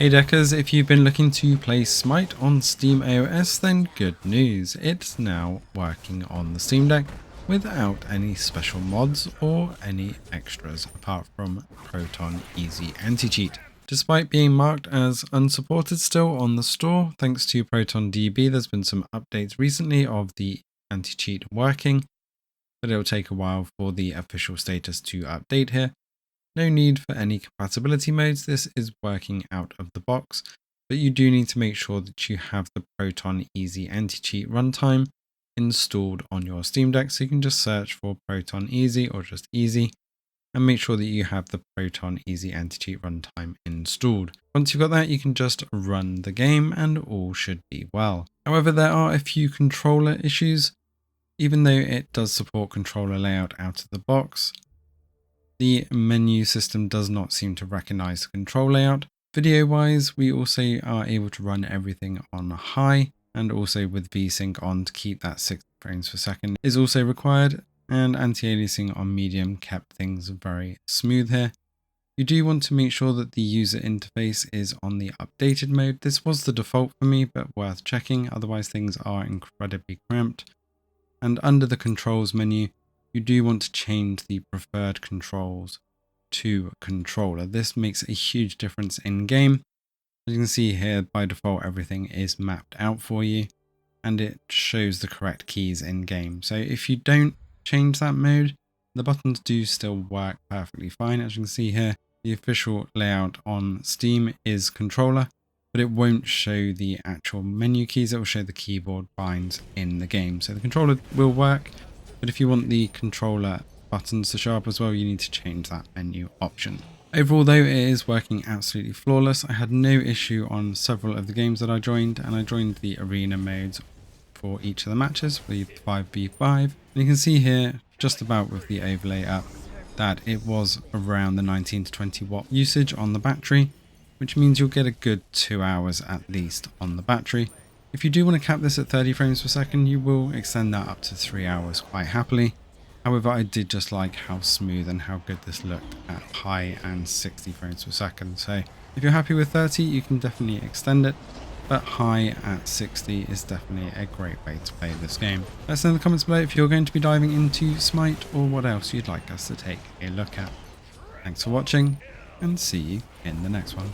Hey Deckers, if you've been looking to play SMITE on Steam iOS, then good news, it's now working on the Steam Deck without any special mods or any extras apart from Proton Easy Anti-Cheat. Despite being marked as unsupported still on the store, thanks to Proton DB, there's been some updates recently of the anti-cheat working, but it'll take a while for the official status to update here. No need for any compatibility modes, this is working out of the box, but you do need to make sure that you have the Proton Easy Anti-Cheat runtime installed on your Steam Deck, so you can just search for Proton Easy or just Easy and make sure that you have the Proton Easy Anti-Cheat runtime installed. Once you've got that, you can just run the game and all should be well. However, there are a few controller issues. Even though it does support controller layout out of the box, the menu system does not seem to recognize the control layout. Video wise, we also are able to run everything on high, and also with VSync on to keep that 60 frames per second is also required, and anti-aliasing on medium kept things very smooth here. You do want to make sure that the user interface is on the updated mode. This was the default for me, but worth checking, otherwise things are incredibly cramped. And under the controls menu, you do want to change the preferred controls to controller. This makes a huge difference in game. As you can see here, by default, everything is mapped out for you and it shows the correct keys in game. So if you don't change that mode, the buttons do still work perfectly fine. As you can see here, the official layout on Steam is controller, but it won't show the actual menu keys. It will show the keyboard binds in the game. So the controller will work, but if you want the controller buttons to show up as well, you need to change that menu option. Overall though, it is working absolutely flawless. I had no issue on several of the games that I joined, and I joined the arena modes for each of the matches, the 5v5. And you can see here, just about with the overlay up, that it was around the 19 to 20 watt usage on the battery, which means you'll get a good 2 hours at least on the battery. If you do want to cap this at 30 frames per second, you will extend that up to 3 hours quite happily. However, I did just like how smooth and how good this looked at high and 60 frames per second. So if you're happy with 30, you can definitely extend it, but high at 60 is definitely a great way to play this game. Let us know in the comments below if you're going to be diving into SMITE or what else you'd like us to take a look at. Thanks for watching, and see you in the next one.